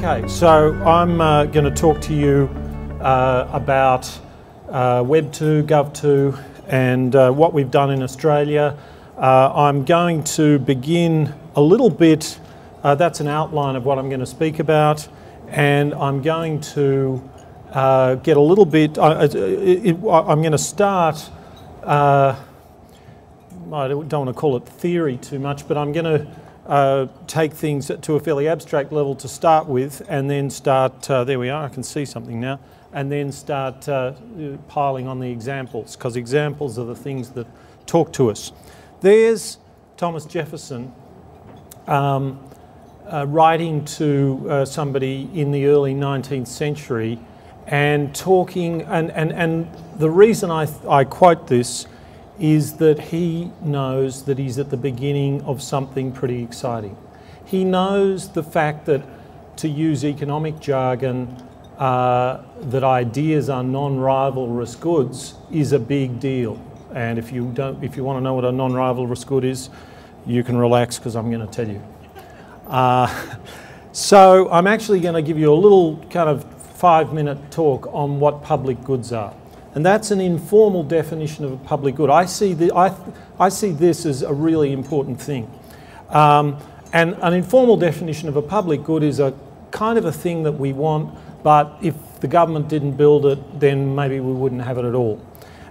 Okay, so I'm going to talk to you about Web2, Gov2 and what we've done in Australia. I'm going to begin a little bit, that's an outline of what I'm going to speak about, and I'm going to get a little bit, I'm going to start, I don't want to call it theory too much, but I'm going to take things to a fairly abstract level to start with, and then start, there we are, I can see something now, and then start piling on the examples, because examples are the things that talk to us. There's Thomas Jefferson writing to somebody in the early 19th century and talking, and the reason I quote this is that he knows that he's at the beginning of something pretty exciting. He knows the fact that, to use economic jargon, that ideas are non-rivalrous goods is a big deal. And if you want to know what a non-rivalrous good is, you can relax, because I'm going to tell you. So I'm actually going to give you a little kind of 5-minute talk on what public goods are. And that's an informal definition of a public good. I see this as a really important thing. And an informal definition of a public good is a kind of a thing that we want, but if the government didn't build it, then maybe we wouldn't have it at all.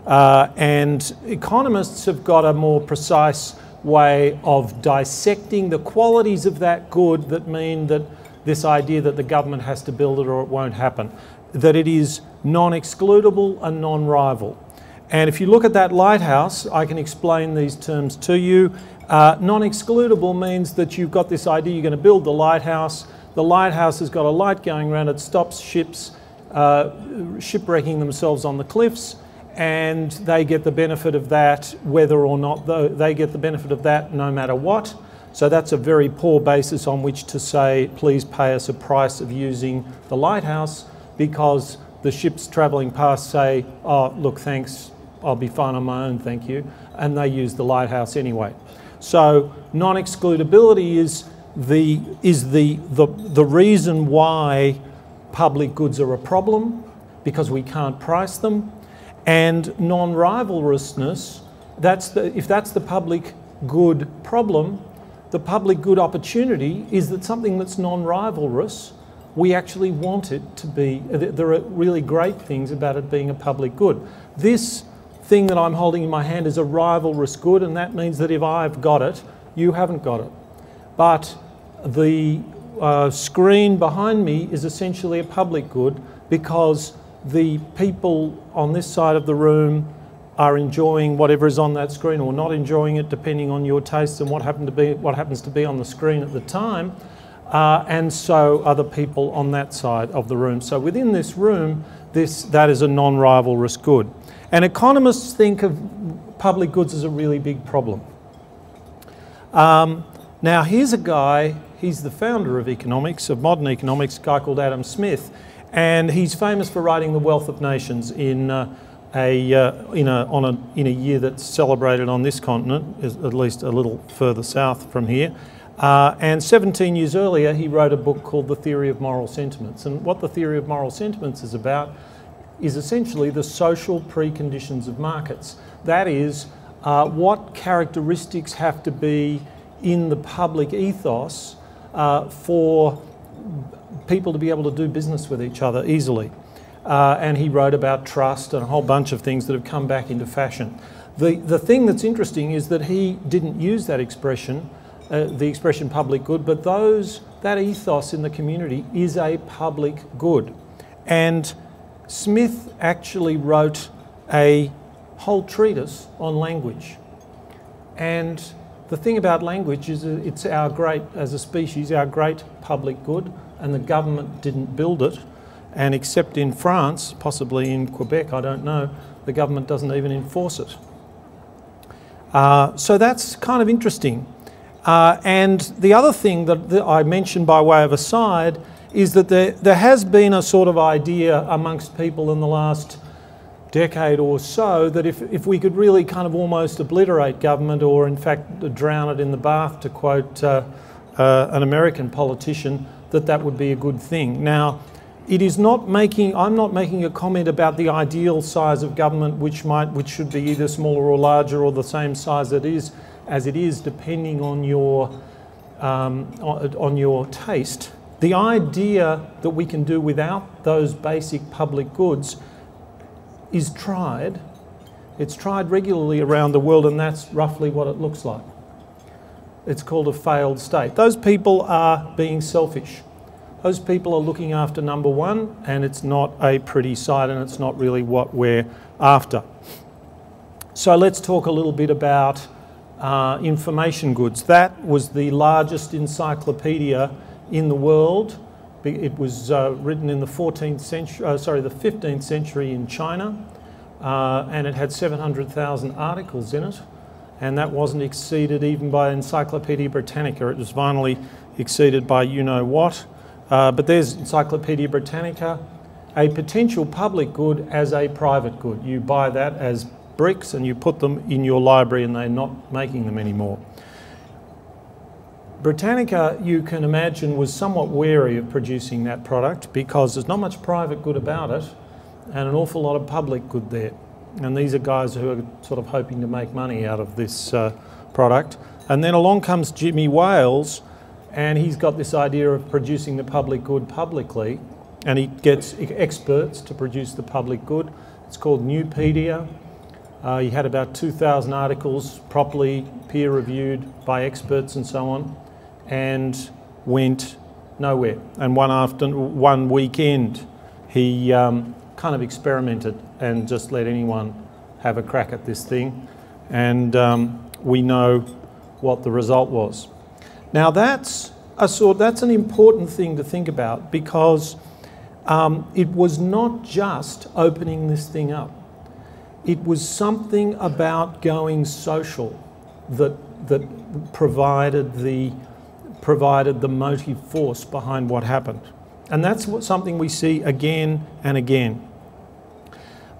And economists have got a more precise way of dissecting the qualities of that good that mean that this idea that the government has to build it or it won't happen, that it is non-excludable and non-rival. And if you look at that lighthouse, I can explain these terms to you. Non-excludable means that you've got this idea you're going to build the lighthouse. The lighthouse has got a light going around, it stops ships shipwrecking themselves on the cliffs, and they get the benefit of that whether or not, they get the benefit of that no matter what. So that's a very poor basis on which to say, please pay us a price of using the lighthouse, because the ships travelling past say, oh, look, thanks, I'll be fine on my own, thank you, and they use the lighthouse anyway. So non-excludability is the reason why public goods are a problem, because we can't price them. And non-rivalrousness, if that's the public good problem, the public good opportunity is that something that's non-rivalrous, we actually want it to be, there are really great things about it being a public good. This thing that I'm holding in my hand is a rivalrous good, and that means that if I've got it, you haven't got it. But the screen behind me is essentially a public good, because the people on this side of the room are enjoying whatever is on that screen, or not enjoying it, depending on your tastes and what happens to be on the screen at the time. And so other people on that side of the room. So within this room, that is a non-rivalrous good. And economists think of public goods as a really big problem. Now here's a guy, he's the founder of economics, of modern economics, a guy called Adam Smith, and he's famous for writing The Wealth of Nations in a year that's celebrated on this continent, at least a little further south from here. And 17 years earlier, he wrote a book called The Theory of Moral Sentiments. And what the theory of moral sentiments is about is essentially the social preconditions of markets. That is, what characteristics have to be in the public ethos for people to be able to do business with each other easily. And he wrote about trust and a whole bunch of things that have come back into fashion. The thing that's interesting is that he didn't use that expression, the expression public good, but that ethos in the community is a public good. And Smith actually wrote a whole treatise on language. And the thing about language is it's our great, as a species, our great public good, and the government didn't build it. And except in France, possibly in Quebec, I don't know, the government doesn't even enforce it. So that's kind of interesting. And the other thing that I mentioned by way of aside is that there has been a sort of idea amongst people in the last decade or so that if we could really kind of almost obliterate government, or in fact drown it in the bath, to quote an American politician, that would be a good thing. Now, it is not making, I'm not making a comment about the ideal size of government, which should be either smaller or larger or the same size as it is, depending on your taste. The idea that we can do without those basic public goods is tried. It's tried regularly around the world, and that's roughly what it looks like. It's called a failed state. Those people are being selfish. Those people are looking after number one, and it's not a pretty sight, and it's not really what we're after. So let's talk a little bit about information goods. That was the largest encyclopedia in the world. It was written in the 15th century in China, and it had 700,000 articles in it, and that wasn't exceeded even by Encyclopaedia Britannica. It was finally exceeded by you-know-what. But there's Encyclopaedia Britannica, a potential public good as a private good. You buy that as bricks and you put them in your library, and they're not making them anymore. Britannica, you can imagine, was somewhat wary of producing that product because there's not much private good about it and an awful lot of public good there. And these are guys who are sort of hoping to make money out of this product. And then along comes Jimmy Wales, and he's got this idea of producing the public good publicly, and he gets experts to produce the public good. It's called Newpedia. He had about 2,000 articles properly peer-reviewed by experts and so on, and went nowhere. And one weekend, he kind of experimented and just let anyone have a crack at this thing, and we know what the result was. Now that's an important thing to think about, because it was not just opening this thing up. It was something about going social that provided the motive force behind what happened. And that's something we see again and again.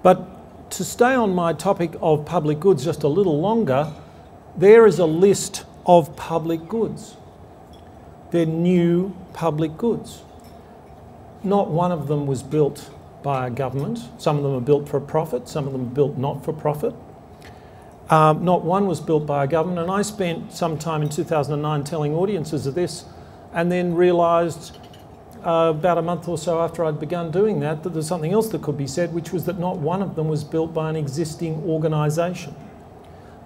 But to stay on my topic of public goods just a little longer, there is a list of public goods. They're new public goods. Not one of them was built by a government. Some of them are built for profit, some of them are built not for profit. Not one was built by a government, and I spent some time in 2009 telling audiences of this, and then realised about a month or so after I'd begun doing that there's something else that could be said, which was that not one of them was built by an existing organisation.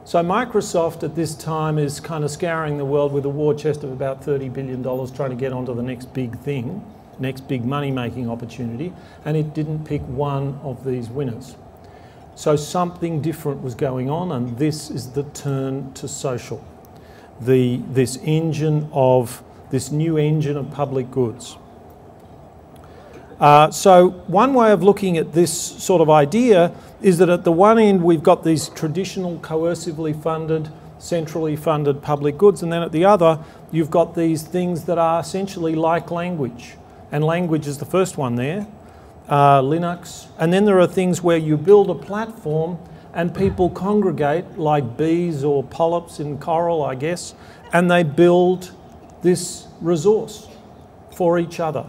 So Microsoft at this time is kind of scouring the world with a war chest of about $30 billion, trying to get onto the next big thing, next big money-making opportunity, and it didn't pick one of these winners. So something different was going on, and this is the turn to social. This new engine of public goods. So one way of looking at this sort of idea is that at the one end we've got these traditional coercively funded, centrally funded public goods, and then at the other you've got these things that are essentially like language. And language is the first one there, Linux. And then there are things where you build a platform and people congregate like bees or polyps in coral, I guess, and they build this resource for each other.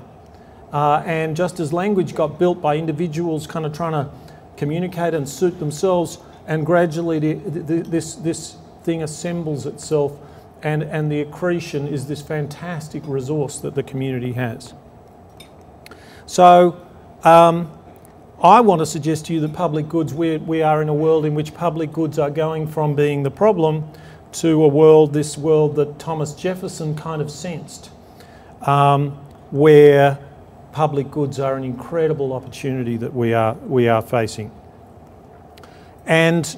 And just as language got built by individuals kind of trying to communicate and suit themselves, and gradually this thing assembles itself, and the accretion is this fantastic resource that the community has. So I want to suggest to you that public goods, we are in a world in which public goods are going from being the problem to this world that Thomas Jefferson kind of sensed, where public goods are an incredible opportunity that we are facing. And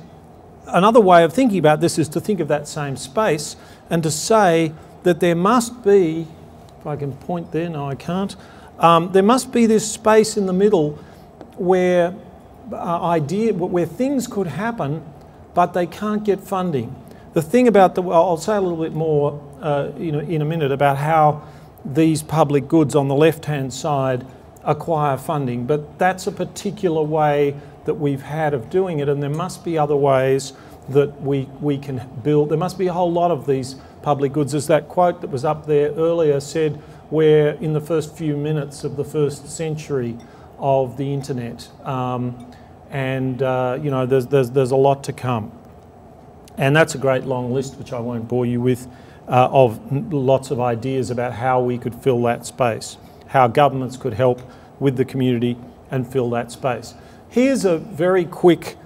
another way of thinking about this is to think of that same space and to say that there must be, if I can point there, no I can't, there must be this space in the middle where where things could happen but they can't get funding. The thing about I'll say a little bit more in a minute about how these public goods on the left-hand side acquire funding, but that's a particular way that we've had of doing it, and there must be other ways that we can build. There must be a whole lot of these public goods. As that quote that was up there earlier said, we're in the first few minutes of the first century of the internet. You know, there's a lot to come. And that's a great long list, which I won't bore you with, of lots of ideas about how we could fill that space, how governments could help with the community and fill that space. Here's a very quick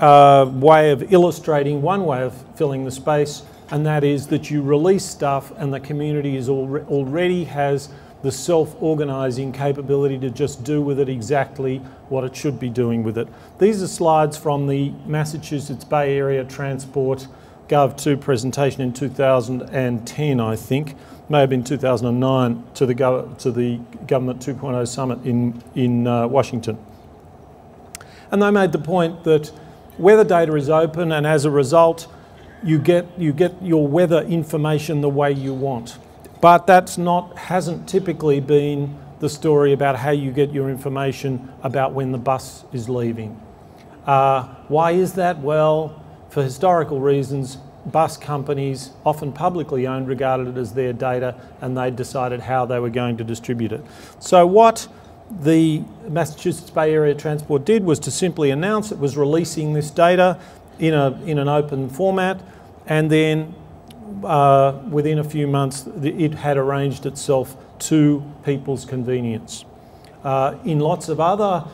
way of illustrating one way of filling the space, and that is that you release stuff and the community is already has the self-organising capability to just do with it exactly what it should be doing with it. These are slides from the Massachusetts Bay Area Transport Gov2 presentation in 2010, I think. May have been 2009 to the Government 2.0 Summit in Washington. And they made the point that weather data is open, and as a result, you get your weather information the way you want. But hasn't typically been the story about how you get your information about when the bus is leaving. Why is that? Well, for historical reasons, bus companies, often publicly owned, regarded it as their data, and they decided how they were going to distribute it. So what the Massachusetts Bay Area Transport did was to simply announce it was releasing this data in an open format, and then within a few months it had arranged itself to people's convenience. In lots of other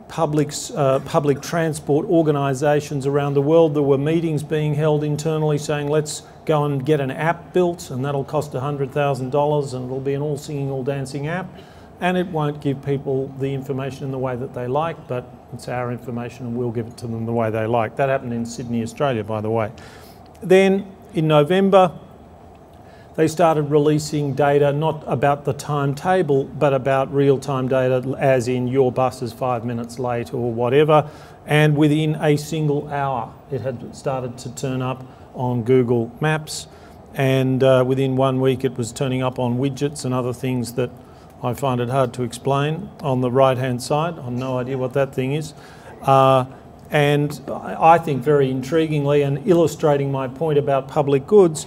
public transport organisations around the world, there were meetings being held internally saying, let's go and get an app built, and that'll cost $100,000 and it'll be an all singing, all dancing app, and it won't give people the information in the way that they like, but it's our information and we'll give it to them the way they like. That happened in Sydney, Australia, by the way. Then in November, they started releasing data not about the timetable, but about real-time data, as in your bus is 5 minutes late or whatever. And within a single hour, it had started to turn up on Google Maps. And within 1 week, it was turning up on widgets and other things that I find it hard to explain on the right-hand side. I have no idea what that thing is. And I think very intriguingly, and illustrating my point about public goods,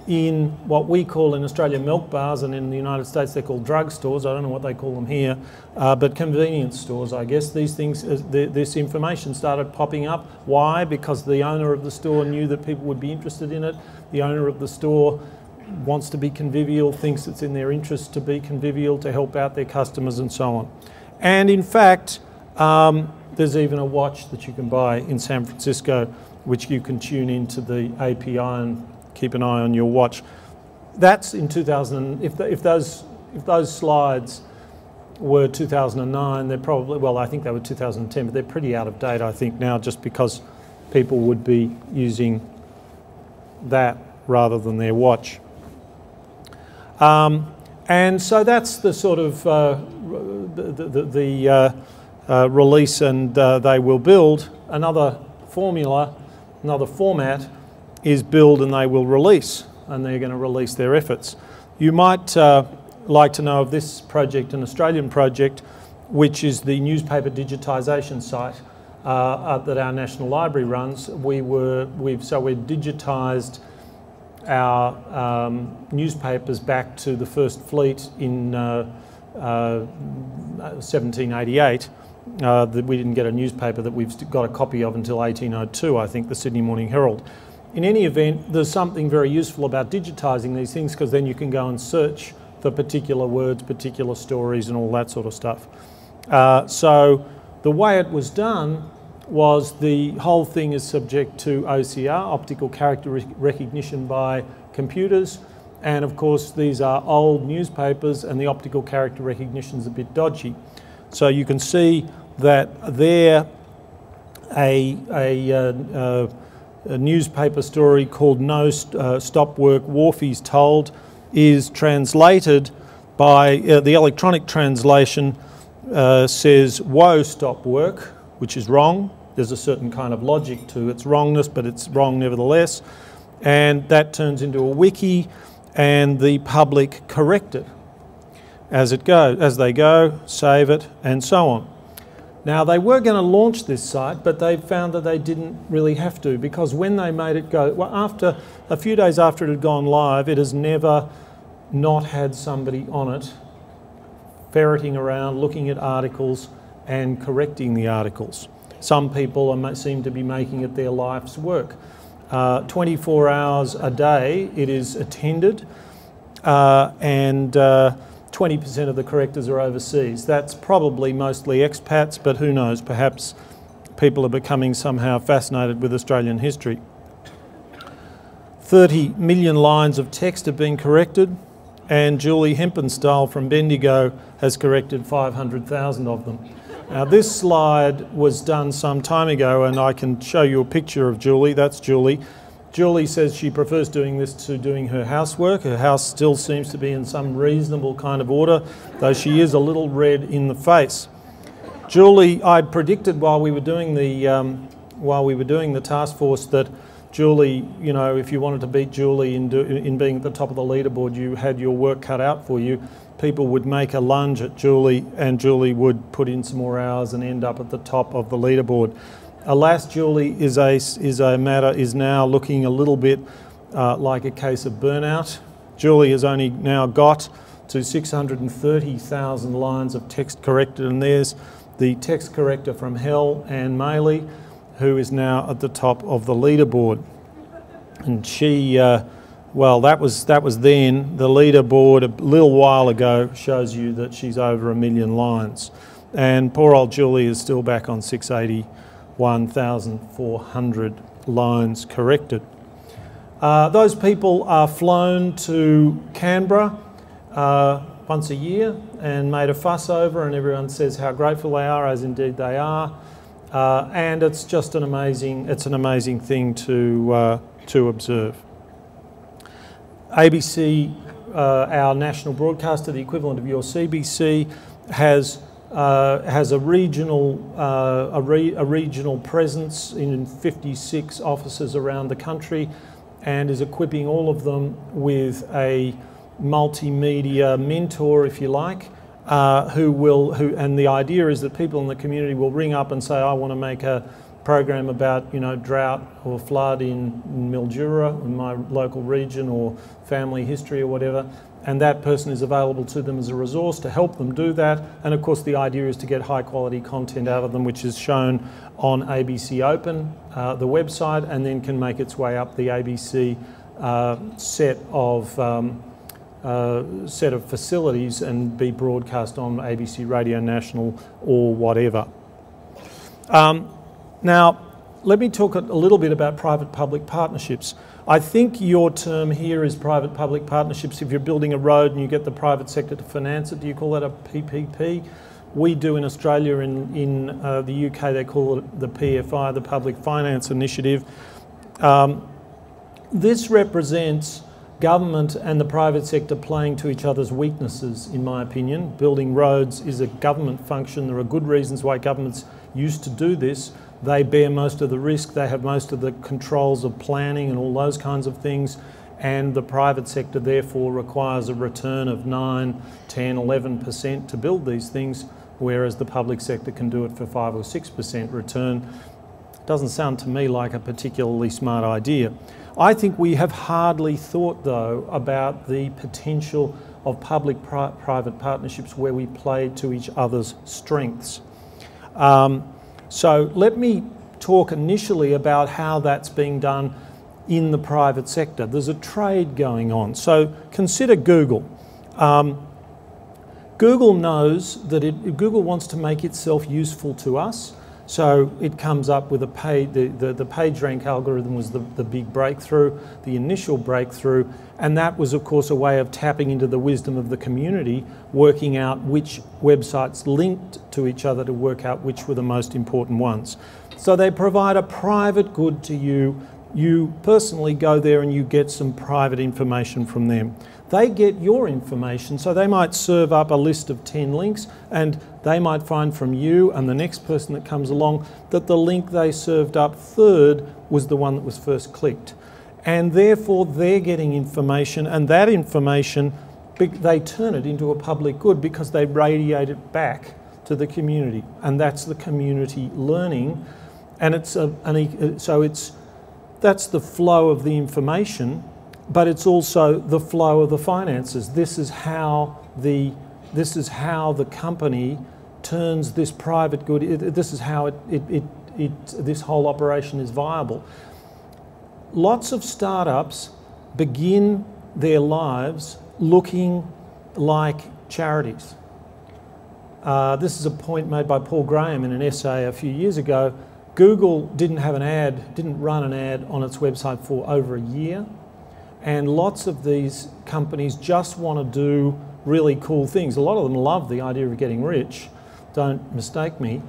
in what we call in Australia milk bars, and in the United States they're called drugstores, I don't know what they call them here, but convenience stores, I guess. These things, this information started popping up. Why? Because the owner of the store knew that people would be interested in it. The owner of the store wants to be convivial, thinks it's in their interest to be convivial, to help out their customers and so on. And in fact, there's even a watch that you can buy in San Francisco, which you can tune into the API and keep an eye on your watch. That's in 2000. If those slides were 2009, they're probably, well, I think they were 2010, but they're pretty out of date, I think, now, just because people would be using that rather than their watch. And so that's the sort of release, and they will build. Another formula, another format is build and they will release, and they're going to release their efforts. You might like to know of this project, an Australian project, which is the newspaper digitisation site that our National Library runs. We've digitised our newspapers back to the First Fleet in 1788. We didn't get a newspaper that we've got a copy of until 1802, I think, the Sydney Morning Herald. In any event, there's something very useful about digitising these things, because then you can go and search for particular words, particular stories and all that sort of stuff. So the way it was done was the whole thing is subject to OCR, optical character recognition by computers. And of course, these are old newspapers and the optical character recognition is a bit dodgy. So you can see that there a newspaper story called No Stop Work, Wharfies Told, is translated by, the electronic translation says, Whoa, stop work, which is wrong. There's a certain kind of logic to its wrongness, but it's wrong nevertheless. And that turns into a wiki, and the public correct it as it goes, as they go, save it, and so on. Now, they were going to launch this site, but they found that they didn't really have to, because when they made it go, well, after a few days after it had gone live, it has never not had somebody on it ferreting around, looking at articles and correcting the articles. Some people seem to be making it their life's work. 24 hours a day it is attended, and 20% of the correctors are overseas. That's probably mostly expats, but who knows, perhaps people are becoming somehow fascinated with Australian history. 30 million lines of text have been corrected, and Julie Hempenstall from Bendigo has corrected 500,000 of them. Now this slide was done some time ago, and I can show you a picture of Julie. That's Julie. Julie says she prefers doing this to doing her housework. Her house still seems to be in some reasonable kind of order, though she is a little red in the face. Julie, I predicted while we were doing the task force that Julie, you know, if you wanted to beat Julie in being at the top of the leaderboard, you had your work cut out for you. People would make a lunge at Julie, and Julie would put in some more hours and end up at the top of the leaderboard. Alas, Julie is now looking a little bit like a case of burnout. Julie has only now got to 630,000 lines of text corrected, and there's the text corrector from hell, Anne Maley, who is now at the top of the leaderboard. And she, well, that was then. The leaderboard a little while ago shows you that she's over 1 million lines. And poor old Julie is still back on 681,400 lines corrected. Those people are flown to Canberra once a year and made a fuss over, and everyone says how grateful they are, as indeed they are. And it's just an amazing thing to observe. ABC, our national broadcaster, the equivalent of your CBC, has a regional presence in 56 offices around the country, and is equipping all of them with a multimedia mentor, if you like, and the idea is that people in the community will ring up and say, I want to make a program about, you know, drought or flood in Mildura, in my local region, or family history or whatever, and that person is available to them as a resource to help them do that. And of course the idea is to get high quality content out of them, which is shown on ABC Open, the website, and then can make its way up the ABC set of facilities and be broadcast on ABC Radio National or whatever. Now, let me talk a little bit about private-public partnerships. I think your term here is private-public partnerships. If you're building a road and you get the private sector to finance it, do you call that a PPP? We do in Australia. In the UK they call it the PFI, the Public Finance Initiative. This represents government and the private sector playing to each other's weaknesses, in my opinion. Building roads is a government function. There are good reasons why governments used to do this. They bear most of the risk, they have most of the controls of planning and all those kinds of things, and the private sector therefore requires a return of 9, 10, 11% to build these things, whereas the public sector can do it for 5 or 6% return. Doesn't sound to me like a particularly smart idea. I think we have hardly thought, though, about the potential of public-private partnerships where we play to each other's strengths. So let me talk initially about how that's being done in the private sector. There's a trade going on. So consider Google. Google knows that Google wants to make itself useful to us. So it comes up with the PageRank algorithm was the big breakthrough, the initial breakthrough, and that was of course a way of tapping into the wisdom of the community, working out which websites linked to each other to work out which were the most important ones. So they provide a private good to you. You personally go there and you get some private information from them. They get your information, so they might serve up a list of 10 links, and they might find from you and the next person that comes along that the link they served up third was the one that was first clicked. And therefore they're getting information, and that information, they turn it into a public good because they radiate it back to the community, and that's the community learning. And that's the flow of the information. but it's also the flow of the finances. This is how the company turns this private good. This is how this whole operation is viable. Lots of startups begin their lives looking like charities. This is a point made by Paul Gruen in an essay a few years ago. Google didn't run an ad on its website for over a year, and lots of these companies just want to do really cool things. A lot of them love the idea of getting rich, don't mistake me,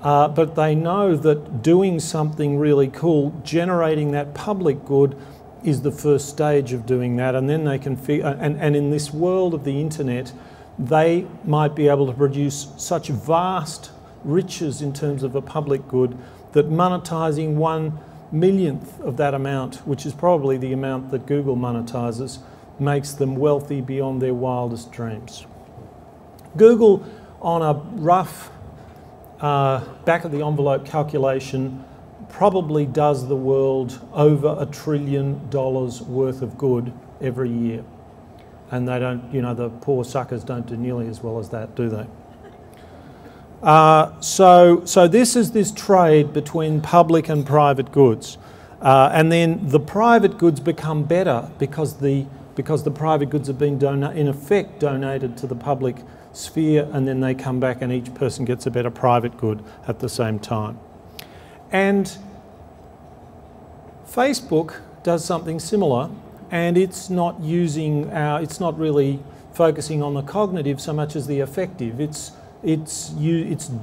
but they know that doing something really cool, generating that public good, is the first stage of doing that, and then they can and in this world of the internet, they might be able to produce such vast riches in terms of a public good that monetizing 1/1,000,000th of that amount, which is probably the amount that Google monetizes, makes them wealthy beyond their wildest dreams. Google, on a rough back of the envelope calculation, probably does the world over $1 trillion worth of good every year. And they don't, you know, the poor suckers don't do nearly as well as that, do they? So this is this trade between public and private goods. And then the private goods become better because the private goods have been, in effect, donated to the public sphere, and then they come back and each person gets a better private good at the same time. And Facebook does something similar, and it's not really focusing on the cognitive so much as the affective. It's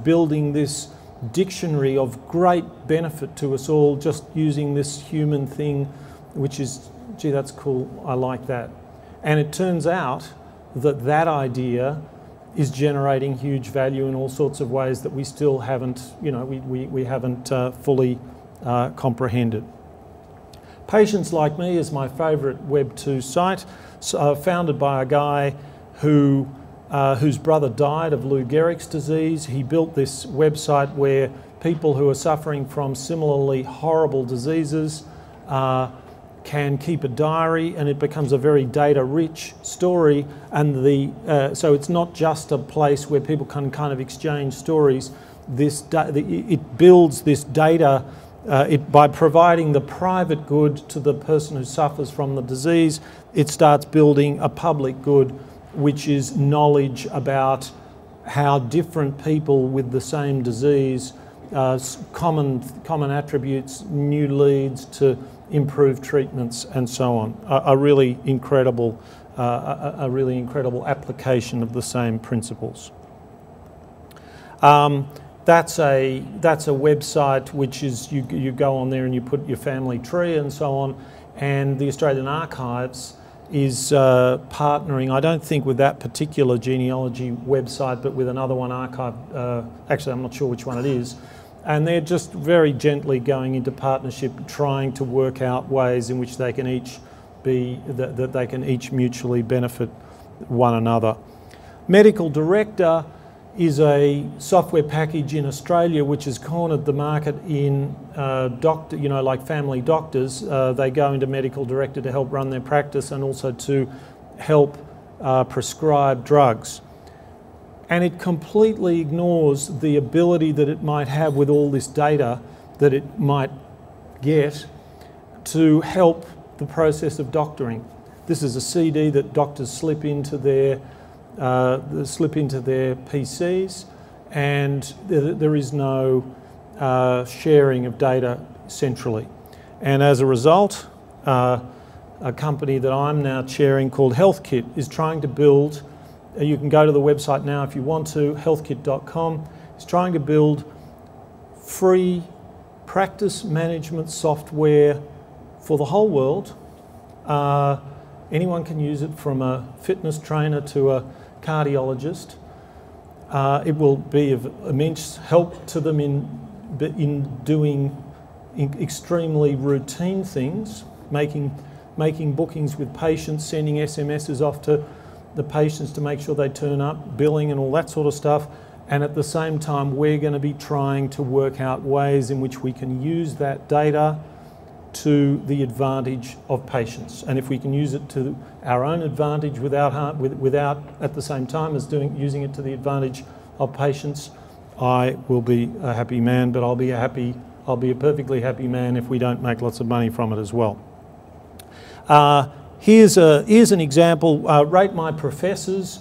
building this dictionary of great benefit to us all, just using this human thing, which is, gee, that's cool, I like that. And it turns out that that idea is generating huge value in all sorts of ways that we still haven't, you know, we haven't fully comprehended. Patients Like Me is my favourite Web 2 site, founded by a guy whose brother died of Lou Gehrig's disease. He built this website where people who are suffering from similarly horrible diseases can keep a diary, and it becomes a very data-rich story. And so it's not just a place where people can kind of exchange stories. It builds this data by providing the private good to the person who suffers from the disease. It starts building a public good, which is knowledge about how different people with the same disease, common attributes, new leads to improved treatments, and so on. A really incredible application of the same principles. That's a website which is you go on there and you put your family tree and so on, and the Australian Archives is partnering, I don't think with that particular genealogy website, but with another one, Archive, actually I'm not sure which one it is, and they're just very gently going into partnership, trying to work out ways in which they can each that they can each mutually benefit one another. Medical Director is a software package in Australia which has cornered the market in like family doctors. They go into Medical Director to help run their practice and also to help prescribe drugs. And it completely ignores the ability that it might have with all this data that it might get to help the process of doctoring. This is a CD that doctors slip into their PCs, and there is no sharing of data centrally. And as a result, a company that I'm now chairing called HealthKit is trying to build, you can go to the website now if you want to, healthkit.com, is trying to build free practice management software for the whole world. Anyone can use it, from a fitness trainer to a cardiologist. It will be of immense help to them in doing extremely routine things, making bookings with patients, sending SMSs off to the patients to make sure they turn up, billing and all that sort of stuff. And at the same time, we're going to be trying to work out ways in which we can use that data to the advantage of patients. And if we can use it to our own advantage without at the same time as using it to the advantage of patients, I will be a happy man, but I'll be a perfectly happy man if we don't make lots of money from it as well. Here's an example. Rate My Professors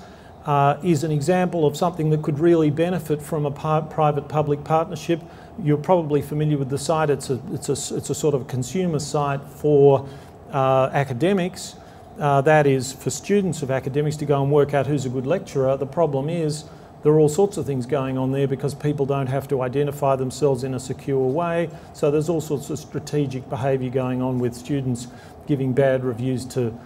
is an example of something that could really benefit from a private-public partnership. You're probably familiar with the site. It's a sort of consumer site for academics. That is for students of academics to go and work out who's a good lecturer. The problem is there are all sorts of things going on there because people don't have to identify themselves in a secure way. So there's all sorts of strategic behaviour going on with students giving bad reviews to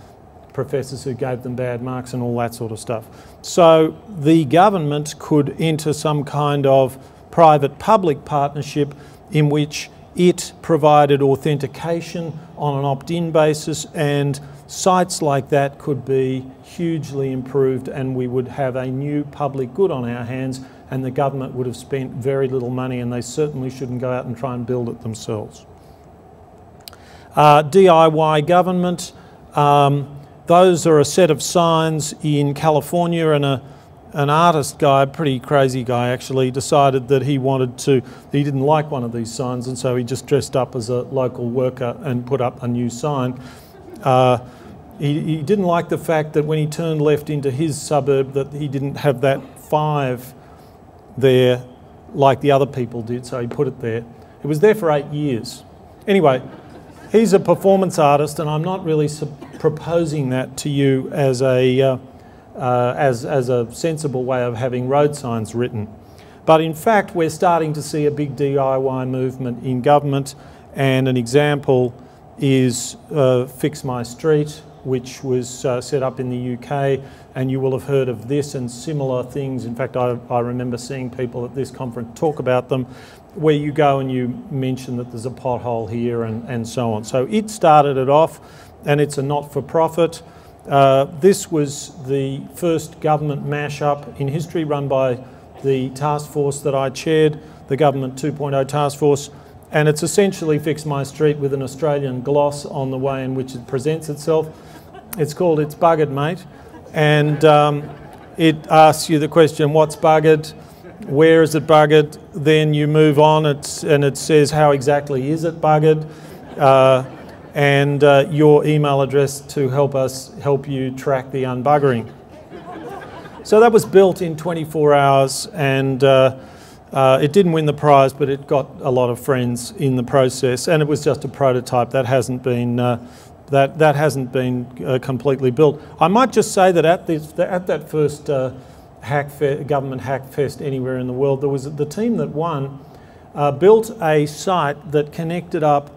professors who gave them bad marks and all that sort of stuff. So the government could enter some kind of private-public partnership in which it provided authentication on an opt-in basis, and sites like that could be hugely improved, and we would have a new public good on our hands, and the government would have spent very little money, and they certainly shouldn't go out and try and build it themselves. DIY government. Those are a set of signs in California, and an artist guy, a pretty crazy guy actually, decided that he didn't like one of these signs, and so he just dressed up as a local worker and put up a new sign. He didn't like the fact that when he turned left into his suburb that he didn't have that 5 there like the other people did, so he put it there. It was there for 8 years. Anyway, he's a performance artist, and I'm not really proposing that to you as a sensible way of having road signs written. But in fact, we're starting to see a big DIY movement in government, and an example is Fix My Street, which was set up in the UK, and you will have heard of this and similar things. In fact, I remember seeing people at this conference talk about them, where you go and you mention that there's a pothole here and so on. So it started it off, and it's a not-for-profit. This was the first government mash-up in history run by the task force that I chaired, the Government 2.0 Task Force, and it's essentially Fix My Street with an Australian gloss on the way in which it presents itself. It's called It's Buggered, Mate, and it asks you the question, what's buggered? Where is it buggered? Then you move on, and it says how exactly is it buggered, and your email address to help you track the unbuggering. So that was built in 24 hours, and it didn't win the prize, but it got a lot of friends in the process, and it was just a prototype. That hasn't been that hasn't been completely built. I might just say that at that first government hack fest anywhere in the world, there was the team that won built a site that connected up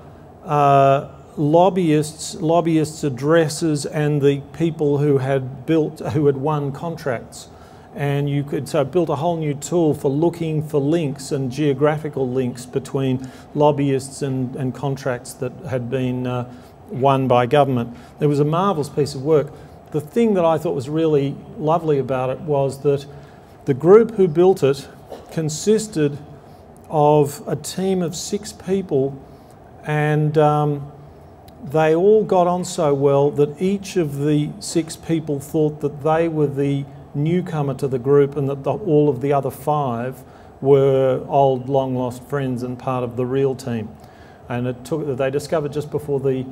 lobbyists' addresses and the people who had won contracts, and you could built a whole new tool for looking for links and geographical links between lobbyists and contracts that had been won by government. It was a marvellous piece of work. The thing that I thought was really lovely about it was that the group who built it consisted of a team of 6 people, and they all got on so well that each of the 6 people thought that they were the newcomer to the group, and that all of the other 5 were old long lost friends and part of the real team. And they discovered just before the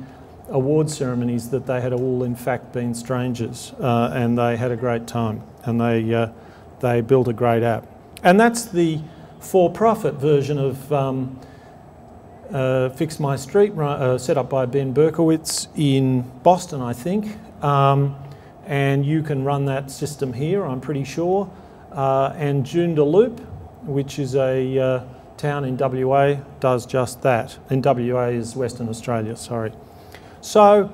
award ceremonies that they had all in fact been strangers, and they had a great time, and they built a great app. And that's the for-profit version of Fix My Street, set up by Ben Berkowitz in Boston, I think. And you can run that system here, I'm pretty sure. And Joondalup, which is a town in WA, does just that. In WA is Western Australia, sorry. So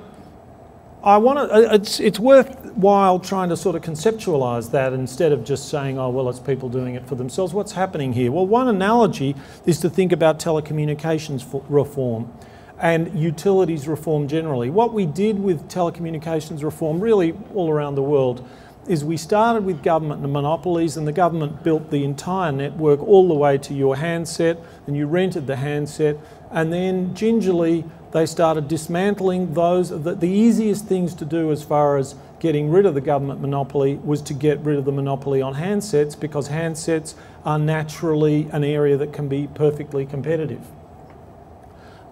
it's worthwhile trying to sort of conceptualise that instead of just saying, oh, well, it's people doing it for themselves. What's happening here? Well, one analogy is to think about telecommunications reform and utilities reform generally. What we did with telecommunications reform really all around the world is we started with government and monopolies, and the government built the entire network all the way to your handset, and you rented the handset, And then gingerly they started dismantling those. The easiest things to do as far as getting rid of the government monopoly was to get rid of the monopoly on handsets, because handsets are naturally an area that can be perfectly competitive.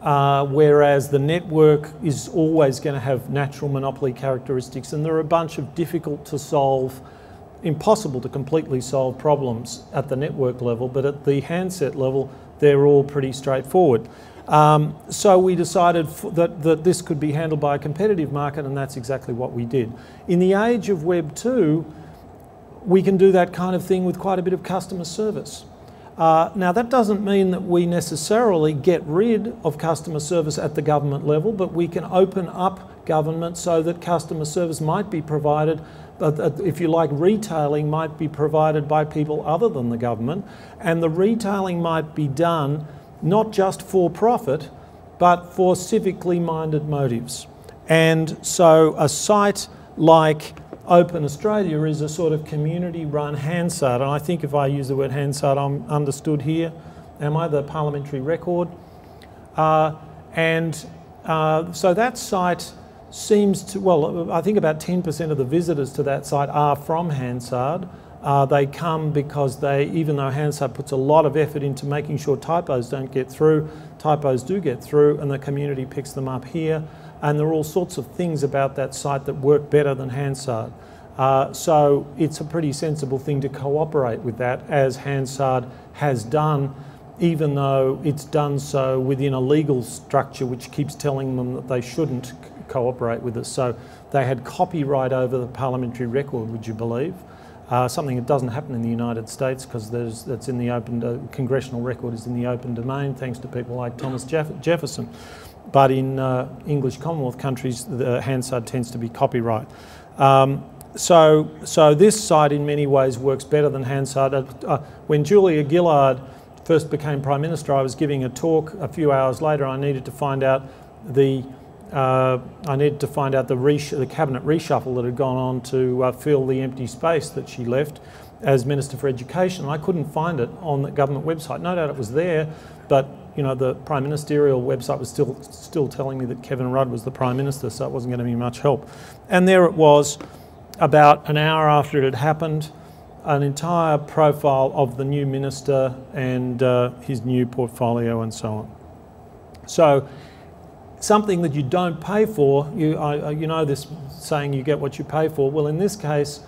Whereas the network is always going to have natural monopoly characteristics, and there are a bunch of difficult to solve, impossible to completely solve problems at the network level, but at the handset level they're all pretty straightforward. So we decided that this could be handled by a competitive market, and that's exactly what we did. In the age of Web 2, we can do that kind of thing with quite a bit of customer service. Now that doesn't mean that we necessarily get rid of customer service at the government level, but we can open up government so that customer service might be provided, if you like, retailing might be provided by people other than the government, and the retailing might be done not just for profit, but for civically minded motives. And so a site like Open Australia is a sort of community-run Hansard, and I think if I use the word Hansard, I'm understood here. Am I? The parliamentary record? So that site seems to, well, I think about 10% of the visitors to that site are from Hansard. They come because even though Hansard puts a lot of effort into making sure typos don't get through, typos do get through, and the community picks them up here. And there are all sorts of things about that site that work better than Hansard. So it's a pretty sensible thing to cooperate with that, as Hansard has done, even though it's done so within a legal structure which keeps telling them that they shouldn't cooperate with us. So they had copyright over the parliamentary record, would you believe? Something that doesn't happen in the United States, because that's in the open, congressional record is in the open domain, thanks to people like Thomas Jefferson. But in English Commonwealth countries, the Hansard tends to be copyright. So this site in many ways works better than Hansard. When Julia Gillard first became Prime Minister, I was giving a talk. A few hours later, I needed to find out the cabinet reshuffle that had gone on to fill the empty space that she left as Minister for Education. I couldn't find it on the government website. No doubt it was there, but you know, the Prime Ministerial website was still telling me that Kevin Rudd was the Prime Minister, so it wasn't going to be much help. And there it was, about an hour after it had happened, an entire profile of the new minister and his new portfolio and so on. So something that you don't pay for, you know this saying, you get what you pay for. Well, in this case,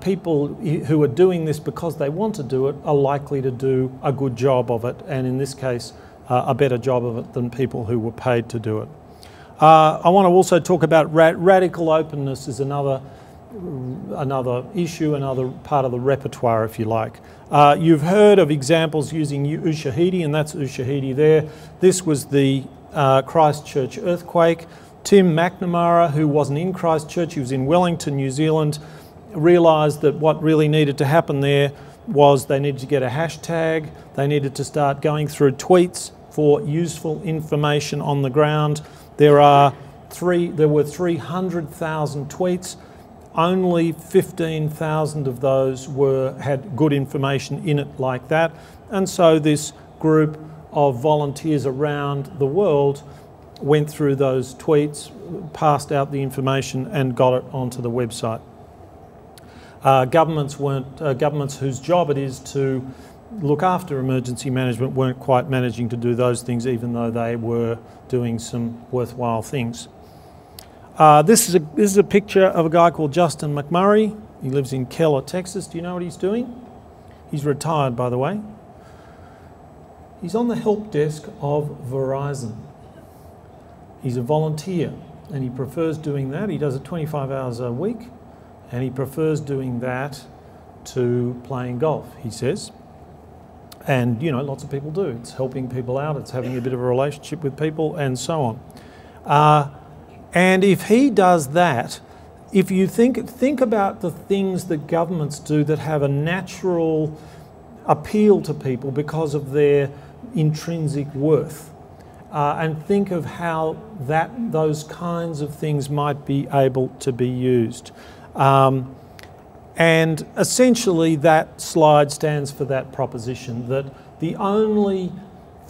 people who are doing this because they want to do it are likely to do a good job of it, and in this case, a better job of it than people who were paid to do it. I want to also talk about radical openness is another issue, another part of the repertoire, if you like. You've heard of examples using Ushahidi, and that's Ushahidi there. This was the Christchurch earthquake. Tim McNamara, who wasn't in Christchurch, he was in Wellington, New Zealand, realised that what really needed to happen there was they needed to get a hashtag, they needed to start going through tweets for useful information on the ground. There were 300,000 tweets. Only 15,000 of those had good information in it like that. And so this group of volunteers around the world went through those tweets, passed out the information and got it onto the website. Governments whose job it is to look after emergency management weren't quite managing to do those things, even though they were doing some worthwhile things. This is a picture of a guy called Justin McMurray. He lives in Keller, Texas. Do you know what he's doing? He's retired, by the way. He's on the help desk of Verizon. He's a volunteer, and he prefers doing that. He does it 25 hours a week, and he prefers doing that to playing golf, he says. And, you know, lots of people do. It's helping people out, it's having a bit of a relationship with people, and so on. And if he does that, if you think about the things that governments do that have a natural appeal to people because of their intrinsic worth, and think of how those kinds of things might be able to be used. And essentially that slide stands for that proposition, that the only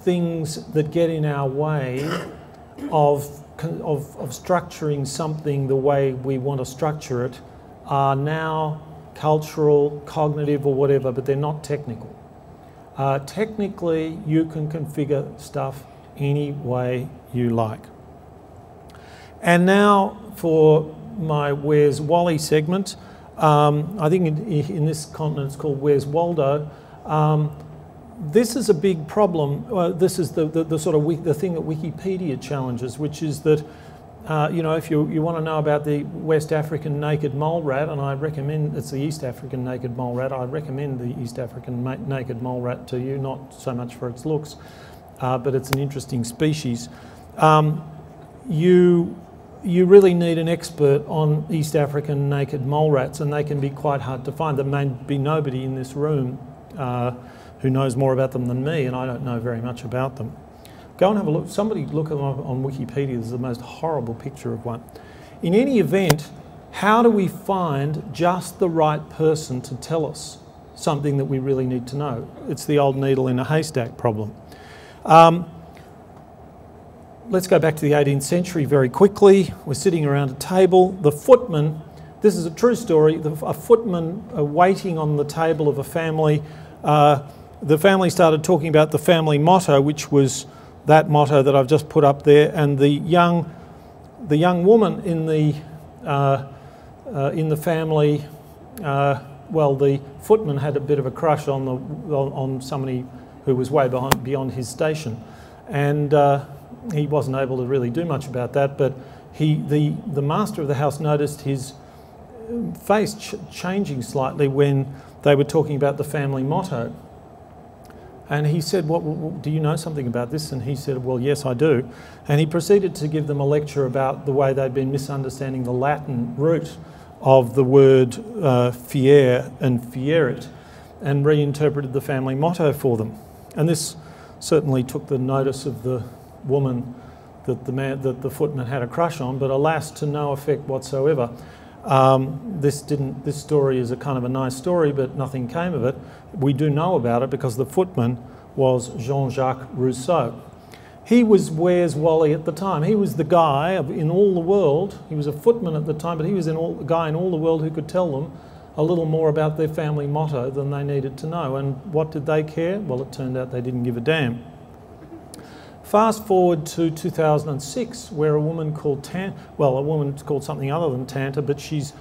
things that get in our way of structuring something the way we want to structure it are now cultural, cognitive or whatever, but they're not technical. Technically, you can configure stuff any way you like. And now for my Where's Wally segment. I think in this continent it's called Where's Waldo. This is a big problem. This is the sort of the thing that Wikipedia challenges, which is that you know, if you want to know about the West African naked mole rat, and I recommend, it's the East African naked mole rat, I recommend the East African naked mole rat to you, not so much for its looks, but it's an interesting species. You really need an expert on East African naked mole rats, and they can be quite hard to find. There may be nobody in this room who knows more about them than me, and I don't know very much about them. Go and have a look. Somebody look at them on Wikipedia. There's the most horrible picture of one. In any event, how do we find just the right person to tell us something that we really need to know? It's the old needle in a haystack problem. Let's go back to the 18th century very quickly. We're sitting around a table. The footman, this is a true story, a footman waiting on the table of a family. The family started talking about the family motto, which was that motto that I've just put up there, and the young woman in the family, well, the footman had a bit of a crush on somebody who was way beyond his station, and he wasn't able to really do much about that. But the master of the house noticed his face changing slightly when they were talking about the family motto. And he said, "What, do you know something about this?" And he said, "Well, yes, I do." And he proceeded to give them a lecture about the way they'd been misunderstanding the Latin root of the word fier and fierit, and reinterpreted the family motto for them. And this certainly took the notice of the woman that the footman had a crush on, but alas, to no effect whatsoever. This story is a kind of a nice story, but nothing came of it. We do know about it because the footman was Jean-Jacques Rousseau. He was Where's Wally at the time. He was the guy in all the world. He was a footman at the time, but he was the guy in all the world who could tell them a little more about their family motto than they needed to know. And what did they care? Well, it turned out they didn't give a damn. Fast forward to 2006, where a woman called a woman called something other than Tanta, but she's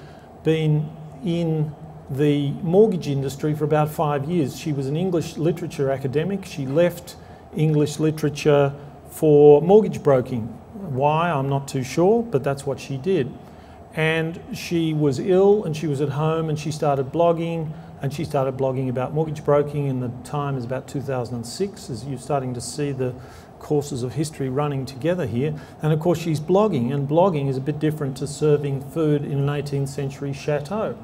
been in the mortgage industry for about 5 years. She was an English literature academic. She left English literature for mortgage broking. Why? I'm not too sure, but that's what she did. And she was ill and she was at home and she started blogging, and she started blogging about mortgage broking, and the time is about 2006, as you're starting to see the courses of history running together here. And of course she's blogging, and blogging is a bit different to serving food in an 18th century chateau.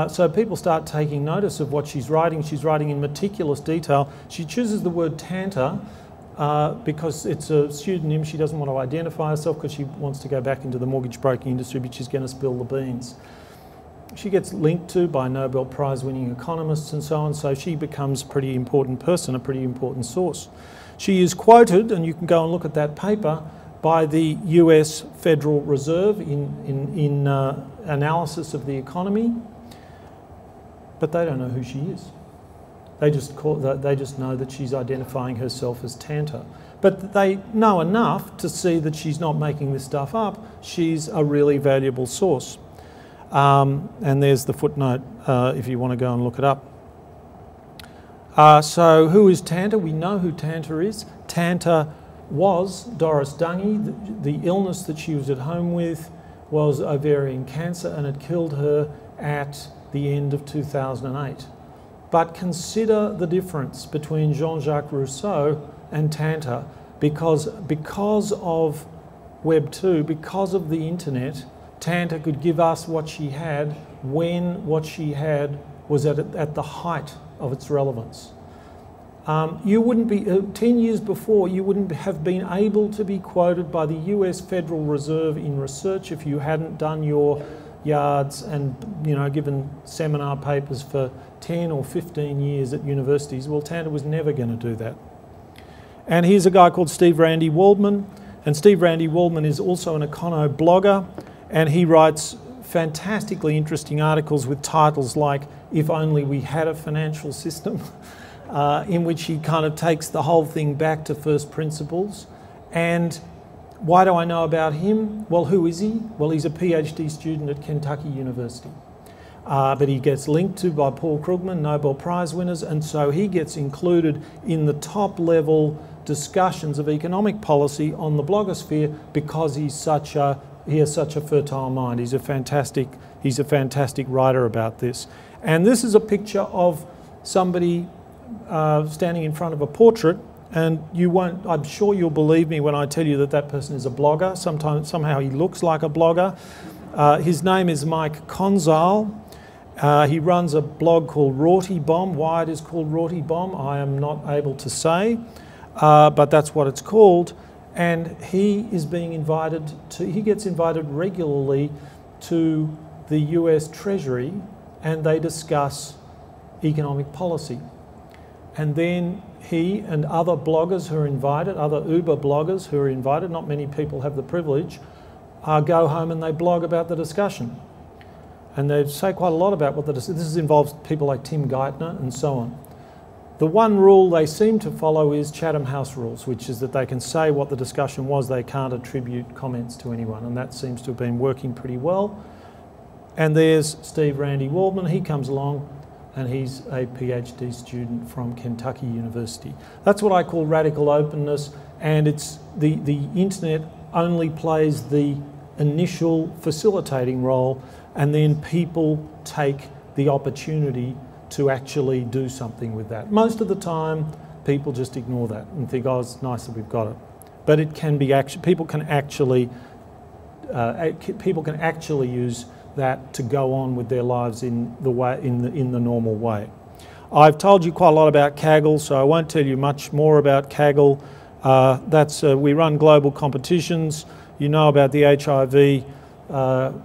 So people start taking notice of what she's writing. She's writing in meticulous detail. She chooses the word Tanta because it's a pseudonym. She doesn't want to identify herself because she wants to go back into the mortgage broking industry, but she's going to spill the beans. She gets linked to by Nobel Prize winning economists and so on, so she becomes a pretty important person, a pretty important source. She is quoted, and you can go and look at that paper, by the US Federal Reserve in analysis of the economy, but they don't know who she is. They just know that she's identifying herself as Tanta. But they know enough to see that she's not making this stuff up. She's a really valuable source. And there's the footnote if you want to go and look it up. So who is Tanta? We know who Tanta is. Tanta was Doris Dungy. The illness that she was at home with was ovarian cancer, and it killed her at the end of 2008. But consider the difference between Jean-Jacques Rousseau and Tanta, because of Web 2, because of the internet, Tanta could give us what she had when what she had was at the height of its relevance. You wouldn't be, 10 years before, you wouldn't have been able to be quoted by the US Federal Reserve in research if you hadn't done your yards and, you know, given seminar papers for 10 or 15 years at universities. Well, Tanta was never going to do that. And here's a guy called Steve Randy Waldman. And Steve Randy Waldman is also an econo blogger, and he writes fantastically interesting articles with titles like "If Only We Had a Financial System," in which he kind of takes the whole thing back to first principles. And why do I know about him? Well, who is he? Well, he's a PhD student at Kentucky University. But he gets linked to by Paul Krugman, Nobel Prize winners, and so he gets included in the top level discussions of economic policy on the blogosphere because he has such a fertile mind. He's a fantastic writer about this. And this is a picture of somebody standing in front of a portrait, and I'm sure you'll believe me when I tell you that that person is a blogger. Somehow he looks like a blogger. His name is Mike Konzal. He runs a blog called Rorty Bomb. Why it is called Rorty Bomb, I am not able to say. But that's what it's called, and he is being invited to, he gets invited regularly to the US Treasury, and they discuss economic policy. And then he and other bloggers who are invited, other Uber bloggers who are invited, not many people have the privilege, go home and they blog about the discussion. And they say quite a lot about what this involves people like Tim Geithner and so on. The one rule they seem to follow is Chatham House rules, which is that they can say what the discussion was, they can't attribute comments to anyone, and that seems to have been working pretty well. And there's Steve Randy Waldman. He comes along and he's a PhD student from Kentucky University. That's what I call radical openness, and it's the internet only plays the initial facilitating role, and then people take the opportunity to actually do something with that. Most of the time, people just ignore that and think, oh, it's nice that we've got it. But it can be people can actually use that to go on with their lives in the normal way. I've told you quite a lot about Kaggle, so I won't tell you much more about Kaggle. We run global competitions. You know about the HIV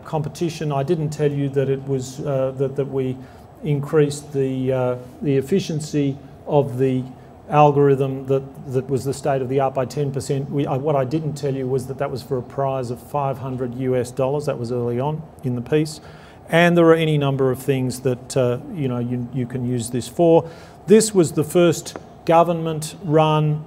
competition. I didn't tell you that it was that we increased the efficiency of the algorithm that was the state of the art by 10%. What I didn't tell you was that that was for a prize of $500 US. That was early on in the piece. And there are any number of things that you can use this for. This was the first government-run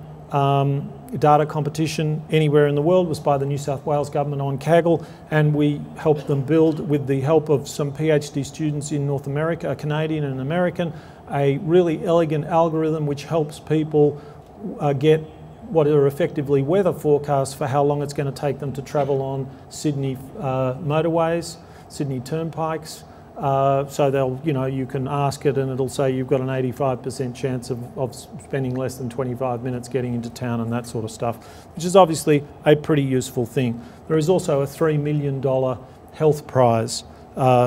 data competition anywhere in the world. It was by the New South Wales government on Kaggle, and we helped them build, with the help of some PhD students in North America, a Canadian and an American, a really elegant algorithm which helps people get what are effectively weather forecasts for how long it's going to take them to travel on Sydney motorways, Sydney turnpikes. So you can ask it and it'll say you've got an 85% chance of spending less than 25 minutes getting into town and that sort of stuff, which is obviously a pretty useful thing. There is also a $3 million health prize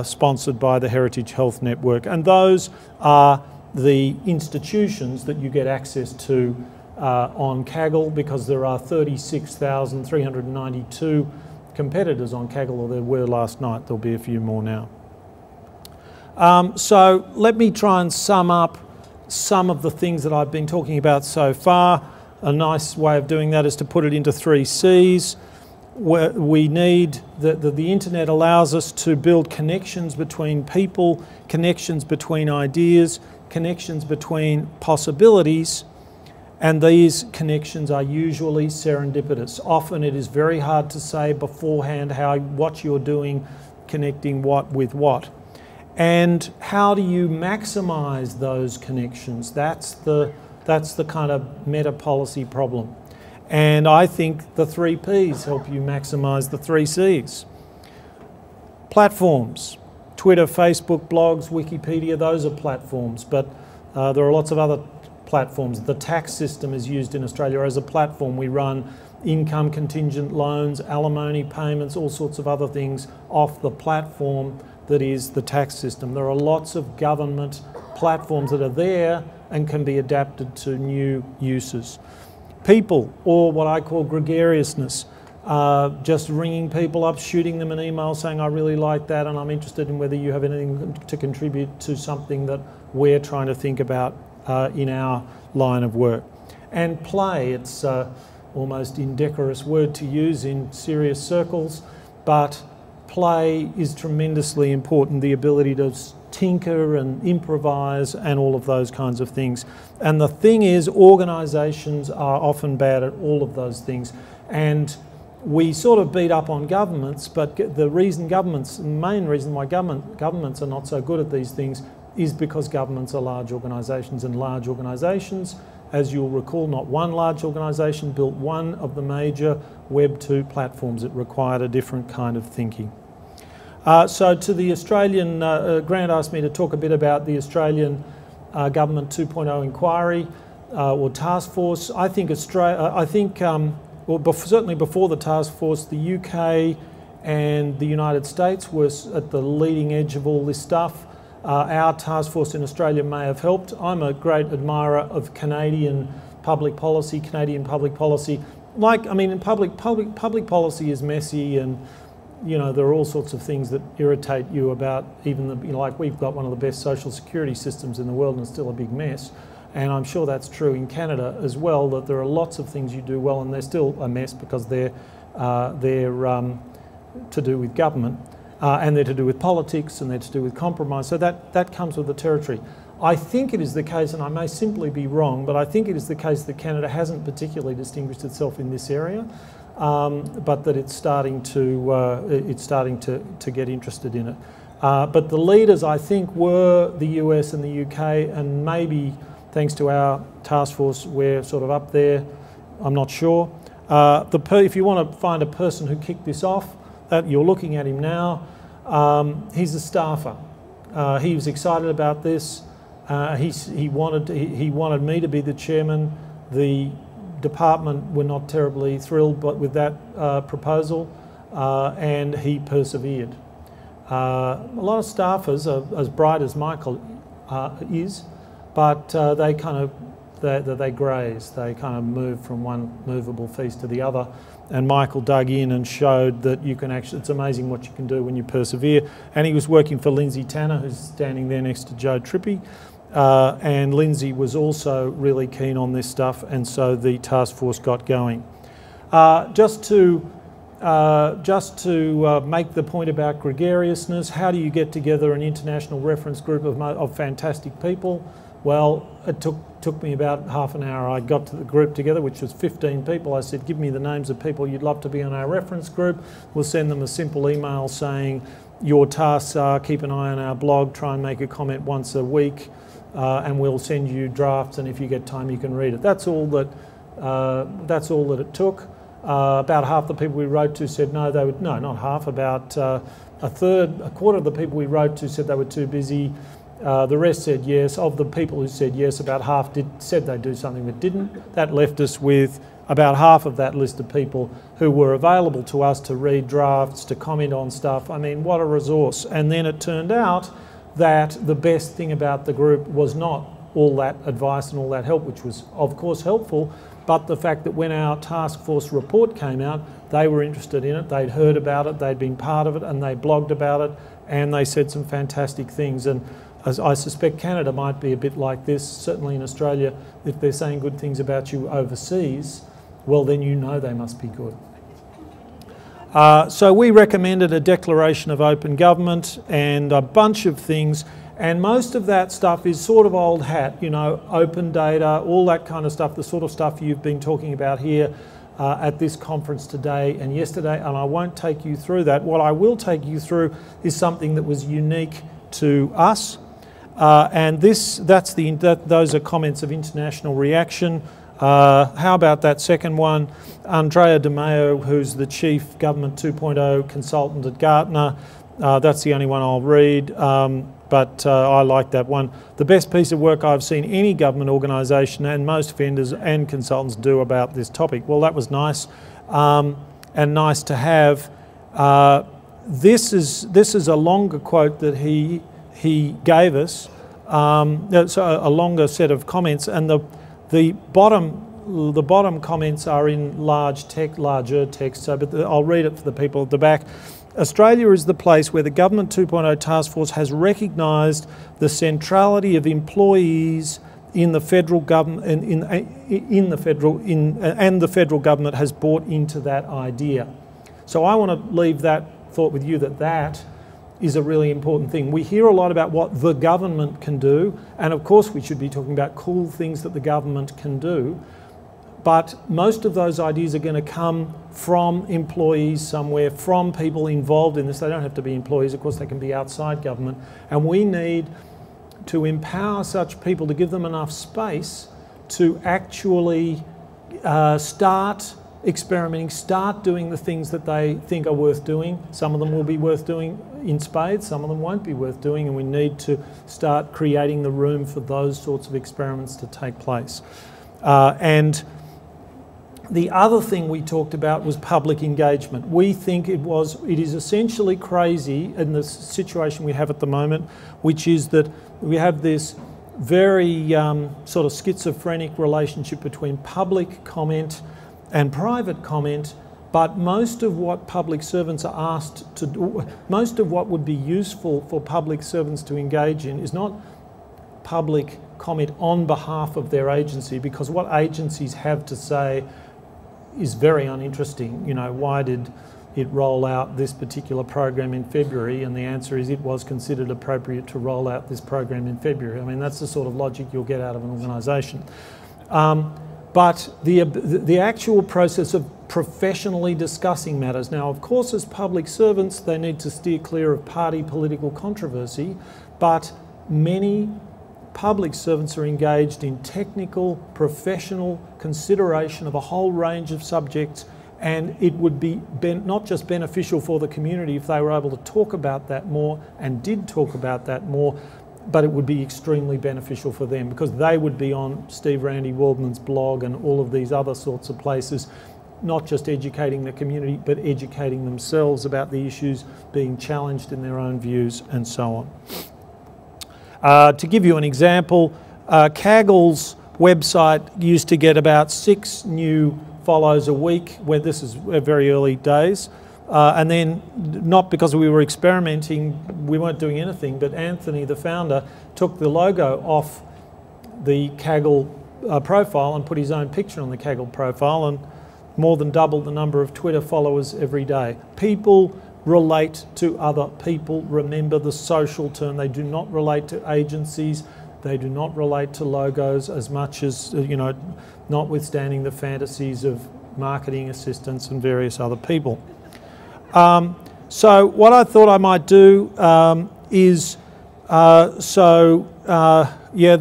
sponsored by the Heritage Health Network, and those are the institutions that you get access to on Kaggle, because there are 36,392 competitors on Kaggle, or there were last night. There'll be a few more now. So let me try and sum up some of the things that I've been talking about so far. A nice way of doing that is to put it into 3 C's. We need the internet allows us to build connections between people, connections between ideas, connections between possibilities, and these connections are usually serendipitous. Often it is very hard to say beforehand what you're doing, connecting what with what. And how do you maximize those connections? That's the kind of meta policy problem. And I think the 3 Ps help you maximize the 3 Cs. Platforms. Twitter, Facebook, blogs, Wikipedia, those are platforms, but there are lots of other platforms. The tax system is used in Australia as a platform. We run income contingent loans, alimony payments, all sorts of other things off the platform that is the tax system. There are lots of government platforms that are there and can be adapted to new uses. People, or what I call gregariousness, just ringing people up, shooting them an email saying, I really like that and I'm interested in whether you have anything to contribute to something that we're trying to think about in our line of work. And play, it's almost indecorous word to use in serious circles, but play is tremendously important, the ability to tinker and improvise and all of those kinds of things. And the thing is, organisations are often bad at all of those things. And we sort of beat up on governments, but the main reason why governments are not so good at these things is because governments are large organisations, and large organisations, as you'll recall, not one large organisation built one of the major Web 2 platforms. It required a different kind of thinking. So to the Australian, Grant asked me to talk a bit about the Australian Government 2.0 inquiry or task force. I think certainly before the task force, the UK and the United States were at the leading edge of all this stuff. Our task force in Australia may have helped. I'm a great admirer of Canadian public policy. Public policy is messy, and you know, there are all sorts of things that irritate you about even like we've got one of the best social security systems in the world and it's still a big mess. And I'm sure that's true in Canada as well, that there are lots of things you do well and they're still a mess because they're to do with government and they're to do with politics and they're to do with compromise. So that comes with the territory. I think it is the case, and I may simply be wrong, but I think it is the case that Canada hasn't particularly distinguished itself in this area. But that it's starting to get interested in it. But the leaders, I think, were the US and the UK, and maybe thanks to our task force, we're sort of up there. I'm not sure. If you want to find a person who kicked this off, you're looking at him now. He's a staffer. He was excited about this. He wanted me to be the chairman. The department were not terribly thrilled with that proposal, and he persevered. A lot of staffers are as bright as Michael is, but they graze. They kind of move from one movable feast to the other. And Michael dug in and showed that you can actually, it's amazing what you can do when you persevere. And he was working for Lindsay Tanner, who's standing there next to Joe Trippi. And Lindsay was also really keen on this stuff, and so the task force got going. Just to make the point about gregariousness, how do you get together an international reference group of fantastic people? Well, it took me about half an hour. I got to the group together, which was 15 people. I said, give me the names of people you'd love to be on our reference group. We'll send them a simple email saying, your tasks are keep an eye on our blog, try and make a comment once a week, and we'll send you drafts, and if you get time you can read it. That's all that it took. About half the people we wrote to said no, not half, about a quarter of the people we wrote to said they were too busy. The rest said yes. Of the people who said yes, about half said they'd do something that didn't. That left us with about half of that list of people who were available to us to read drafts, to comment on stuff. I mean, what a resource. And then it turned out that the best thing about the group was not all that advice and all that help, which was of course helpful, but the fact that when our task force report came out, they were interested in it, they'd heard about it, they'd been part of it, and they blogged about it, and they said some fantastic things. And as I suspect Canada might be a bit like this, certainly in Australia, if they're saying good things about you overseas, well then you know they must be good. So we recommended a declaration of open government and a bunch of things, and most of that stuff is sort of old hat, you know, open data, all that kind of stuff, the sort of stuff you've been talking about here at this conference today and yesterday, and I won't take you through that. What I will take you through is something that was unique to us, and those are comments of international reaction. How about that second one? Andrea Di Maio, who's the Chief Government 2.0 consultant at Gartner. That's the only one I'll read, but I like that one. The best piece of work I've seen any government organisation and most vendors and consultants do about this topic. Well, that was nice, and nice to have. This is a longer quote that he gave us. It's a longer set of comments, and the bottom comments are in larger text, so but I'll read it for the people at the back. Australia is the place where the Government 2.0 Task Force has recognised the centrality of employees in the federal government, and the federal government has bought into that idea. So I want to leave that thought with you, that is a really important thing. We hear a lot about what the government can do, and of course we should be talking about cool things that the government can do, but most of those ideas are going to come from employees somewhere, from people involved in this. They don't have to be employees, of course they can be outside government, and we need to empower such people, to give them enough space to actually start experimenting, start doing the things that they think are worth doing. Some of them will be worth doing in spades, some of them won't be worth doing, and we need to start creating the room for those sorts of experiments to take place. And the other thing we talked about was public engagement. We think it is essentially crazy in the situation we have at the moment, which is that we have this very sort of schizophrenic relationship between public comment and private comment, but most of what public servants are asked to do, most of what would be useful for public servants to engage in is not public comment on behalf of their agency, because what agencies have to say is very uninteresting. You know, why did it roll out this particular program in February? And the answer is it was considered appropriate to roll out this program in February. I mean, that's the sort of logic you'll get out of an organisation. But the actual process of professionally discussing matters. Now, of course, as public servants, they need to steer clear of party political controversy, but many public servants are engaged in technical, professional consideration of a whole range of subjects, and it would be not just beneficial for the community if they were able to talk about that more, and did talk about that more, but it would be extremely beneficial for them, because they would be on Steve Randy Waldman's blog and all of these other sorts of places, not just educating the community, but educating themselves about the issues, being challenged in their own views, and so on. To give you an example, Kaggle's website used to get about 6 new follows a week, where this is very early days. And then, not because we were experimenting, we weren't doing anything, but Anthony, the founder, took the logo off the Kaggle profile and put his own picture on the Kaggle profile, and more than doubled the number of Twitter followers every day. People relate to other people. Remember the social term. They do not relate to agencies. They do not relate to logos as much as, you know, notwithstanding the fantasies of marketing assistants and various other people. So what I thought I might do is,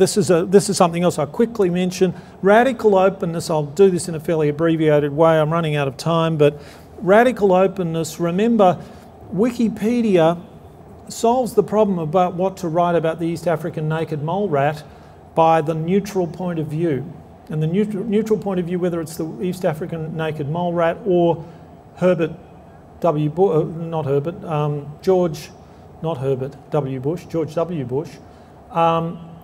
this is something else I'll quickly mention. Radical openness, I'll do this in a fairly abbreviated way, I'm running out of time, but radical openness, remember, Wikipedia solves the problem about what to write about the East African naked mole rat by the neutral point of view. And the neutral point of view, whether it's the East African naked mole rat or George W. Bush,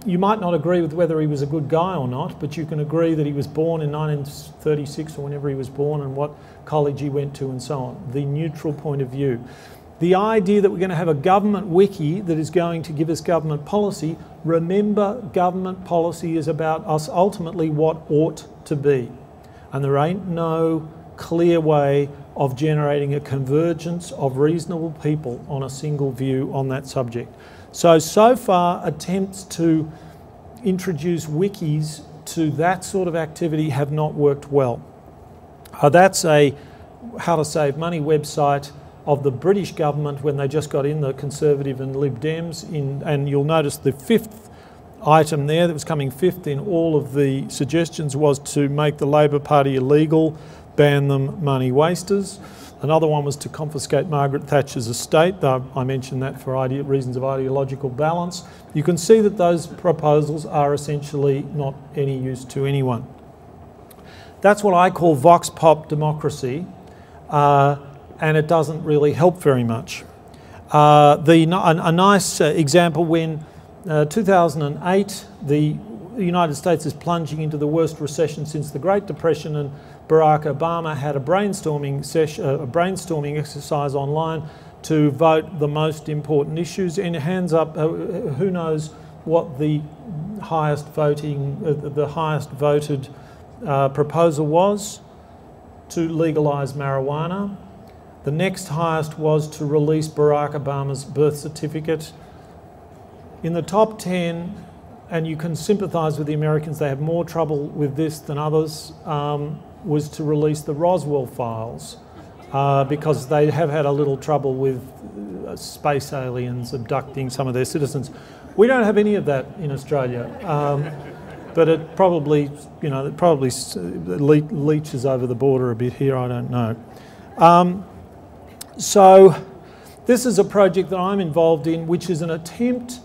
you might not agree with whether he was a good guy or not, but you can agree that he was born in 1936 or whenever he was born, and what college he went to and so on. The neutral point of view. The idea that we're going to have a government wiki that is going to give us government policy, remember, government policy is about us ultimately what ought to be. And there ain't no clear way of generating a convergence of reasonable people on a single view on that subject. So far, attempts to introduce wikis to that sort of activity have not worked well. That's a how to save money website of the British government when they just got in, the Conservative and Lib Dems, and you'll notice the 5th item there that was coming 5th in all of the suggestions was to make the Labor Party illegal, ban them money wasters. Another one was to confiscate Margaret Thatcher's estate, though I mentioned that for reasons of ideological balance. You can see that those proposals are essentially not any use to anyone. That's what I call vox pop democracy, and it doesn't really help very much. A nice example, when 2008, the United States is plunging into the worst recession since the Great Depression, and Barack Obama had a brainstorming exercise online to vote the most important issues, and hands up, who knows what the highest voted proposal was to legalise marijuana. The next highest was to release Barack Obama's birth certificate. In the top 10, and you can sympathise with the Americans, they have more trouble with this than others, was to release the Roswell files, because they have had a little trouble with space aliens abducting some of their citizens. We don't have any of that in Australia, but it probably, you know, it probably leaches over the border a bit here, I don't know. So this is a project that I'm involved in, which is an attempt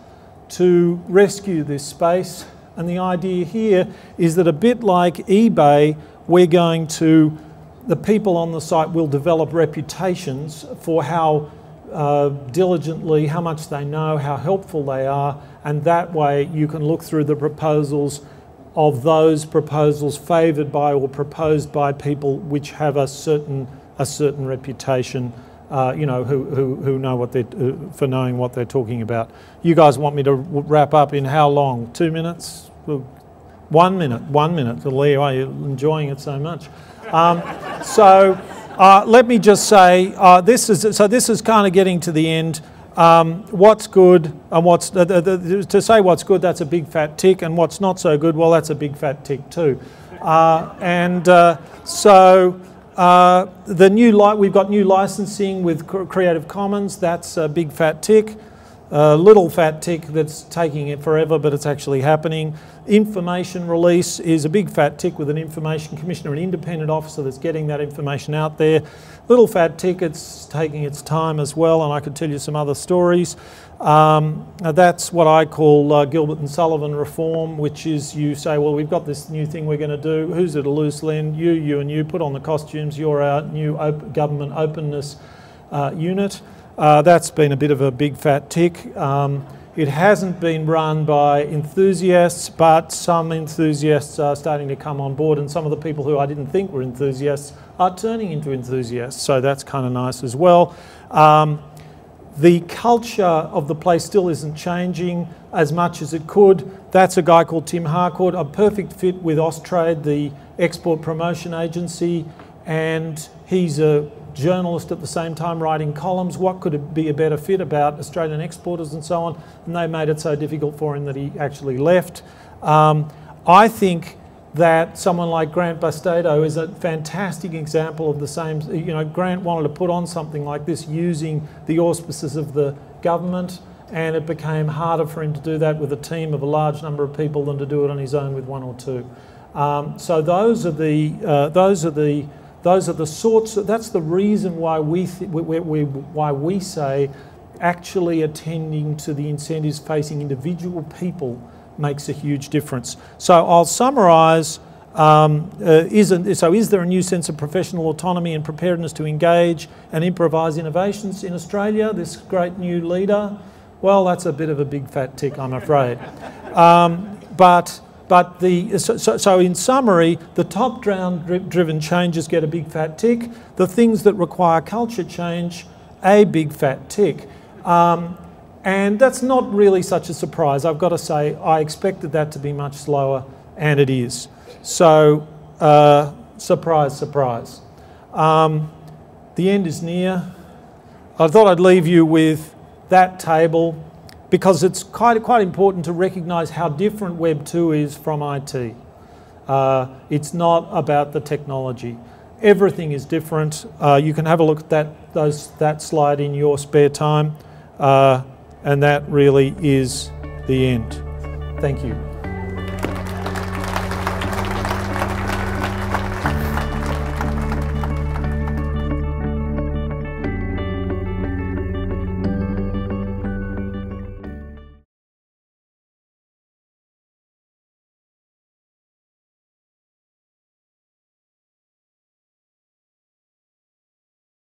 to rescue this space. And the idea here is that, a bit like eBay, we're going to, the people on the site will develop reputations for how diligently, how much they know, how helpful they are, and that way you can look through the proposals of those proposals favoured by or proposed by people which have a certain reputation, you know, who know what they're for knowing what they're talking about. You guys want me to wrap up in how long? 2 minutes? 1 minute. 1 minute. Lee, why are you enjoying it so much? Let me just say, this is kind of getting to the end. What's good and what's to say what's good, that's a big fat tick, and what's not so good, well, that's a big fat tick too. We've got new licensing with Creative Commons. That's a big fat tick. Little fat tick that's taking it forever, but it's actually happening. Information release is a big fat tick with an information commissioner, an independent officer that's getting that information out there. Little fat tick, it's taking its time as well, and I could tell you some other stories. That's what I call Gilbert and Sullivan reform, which is you say, well, we've got this new thing we're going to do. Who's at a loose end? You and you. Put on the costumes. You're our new government openness unit. That's been a bit of a big fat tick. It hasn't been run by enthusiasts, but some enthusiasts are starting to come on board, and some of the people who I didn't think were enthusiasts are turning into enthusiasts, so that's kind of nice as well. The culture of the place still isn't changing as much as it could. That's a guy called Tim Harcourt, a perfect fit with Austrade, the export promotion agency, and he's a journalist at the same time writing columns. What could be a better fit about Australian exporters and so on? And they made it so difficult for him that he actually left. I think that someone like Grant Bastedo is a fantastic example of the same. You know, Grant wanted to put on something like this using the auspices of the government, and it became harder for him to do that with a team of a large number of people than to do it on his own with one or two. So those are the sorts. That's the reason why we say actually attending to the incentives facing individual people makes a huge difference. So I'll summarise. Is there a new sense of professional autonomy and preparedness to engage and improvise innovations in Australia? This great new leader. Well, that's a bit of a big fat tick, I'm afraid. So in summary, the top-down driven changes get a big fat tick. The things that require culture change, a big fat tick. And that's not really such a surprise. I've got to say, I expected that to be much slower, and it is. So, surprise, surprise. The end is near. I thought I'd leave you with that table, because it's quite important to recognise how different Web 2 is from IT. It's not about the technology. Everything is different. You can have a look at that slide in your spare time, and that really is the end. Thank you.